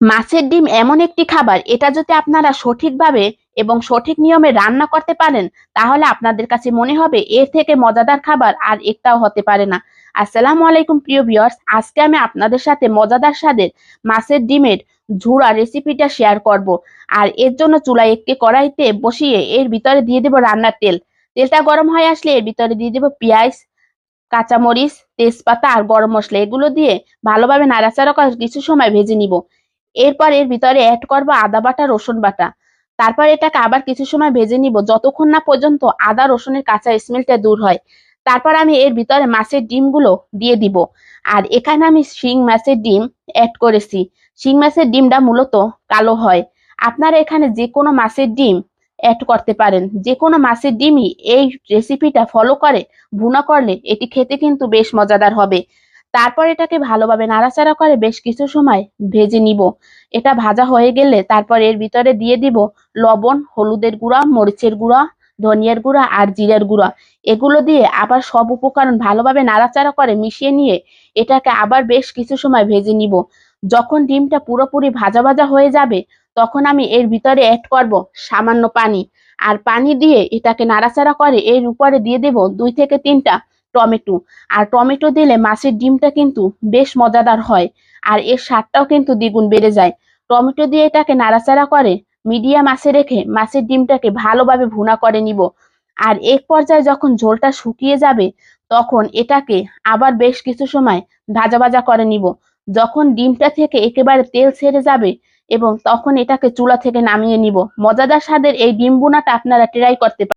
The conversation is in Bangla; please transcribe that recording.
মাছের ডিম এমন একটি খাবার, এটা যদি আপনারা সঠিকভাবে এবং সঠিক নিয়মে রান্না করতে পারেন, তাহলে আপনাদের কাছে মনে হবে এর থেকে মজাদার খাবার আর একটাও হতে পারে না। আসসালামু আলাইকুম প্রিয় ভিউয়ার্স, আজকে আমি আপনাদের সাথে মজাদার স্বাদের মাছের ডিমের ঝুরা রেসিপিটা শেয়ার করব। আর এর জন্য চুলায় একটি কড়াইতে বসিয়ে এর ভিতরে দিয়ে দেব রান্নার তেল। তেলটা গরম হয়ে আসলে এর ভিতরে দিয়ে দেব পেঁয়াজ, কাঁচামরিচ, তেজপাতা আর গরম মসলা। এগুলো দিয়ে ভালোভাবে নাড়াচাড়া করে কিছু সময় ভেজে নিব। এরপর এর ভিতরে অ্যাড করব আদা বাটা, রসুন বাটা। তারপর এটাকে আবার কিছু সময় ভেজে নিব যতক্ষণ না পর্যন্ত আদা রসুনের কাঁচা স্মেলটা দূর হয়। তারপর আমি এর ভিতরে মাছের ডিমগুলো দিয়ে দিব। আর এখানে আমি শিং মাছের ডিম অ্যাড করেছি। শিং মাছের ডিমটা মূলত কালো হয়। আপনারা এখানে যে কোনো মাছের ডিম অ্যাড করতে পারেন। যে কোনো মাছের ডিমই এই রেসিপিটা ফলো করে ভুনা করলে এটি খেতে কিন্তু বেশ মজাদার হবে। তারপর এটাকে ভালোভাবে নাড়াচাড়া করে বেশ কিছু সময় ভেজে নিব। এটা ভাজা হয়ে গেলে তারপর এর ভিতরে দিয়ে দিব লবণ, হলুদের গুঁড়া, মরিচের গুঁড়া, ধনিয়ার গুঁড়া আর জিরার গুঁড়া। এগুলো দিয়ে আবার সব উপকরণ ভালোভাবে নাড়াচাড়া করে মিশিয়ে নিয়ে এটাকে আবার বেশ কিছু সময় ভেজে নিব। যখন ডিমটা পুরোপুরি ভাজা ভাজা হয়ে যাবে, তখন আমি এর ভিতরে অ্যাড করব সামান্য পানি। আর পানি দিয়ে এটাকে নাড়াচাড়া করে এর উপরে দিয়ে দেব 2 থেকে 3টা টমেটো। আর টমেটো দিলে মাছের ডিমটা কিন্তু বেশ মজাদার হয়। আর এর স্বাদটাও কিন্তু দ্বিগুণ বেড়ে যায়। টমেটো দিয়ে এটাকে নাড়াচাড়া করে মিডিয়াম আঁচে রেখে মাছের ডিমটাকে ভালোভাবে ভুনা করে নিব। আর এক পর্যায়ে যখন ঝোলটা শুকিয়ে যাবে, তখন এটাকে আবার বেশ কিছু সময় ভাজা ভাজা করে নিব। যখন ডিমটা থেকে একেবারে তেল ছেড়ে যাবে এবং তখন এটাকে চুলা থেকে নামিয়ে নিব। মজাদার স্বাদের এই ডিম ভুনাটা আপনারা ট্রাই করতে পারেন।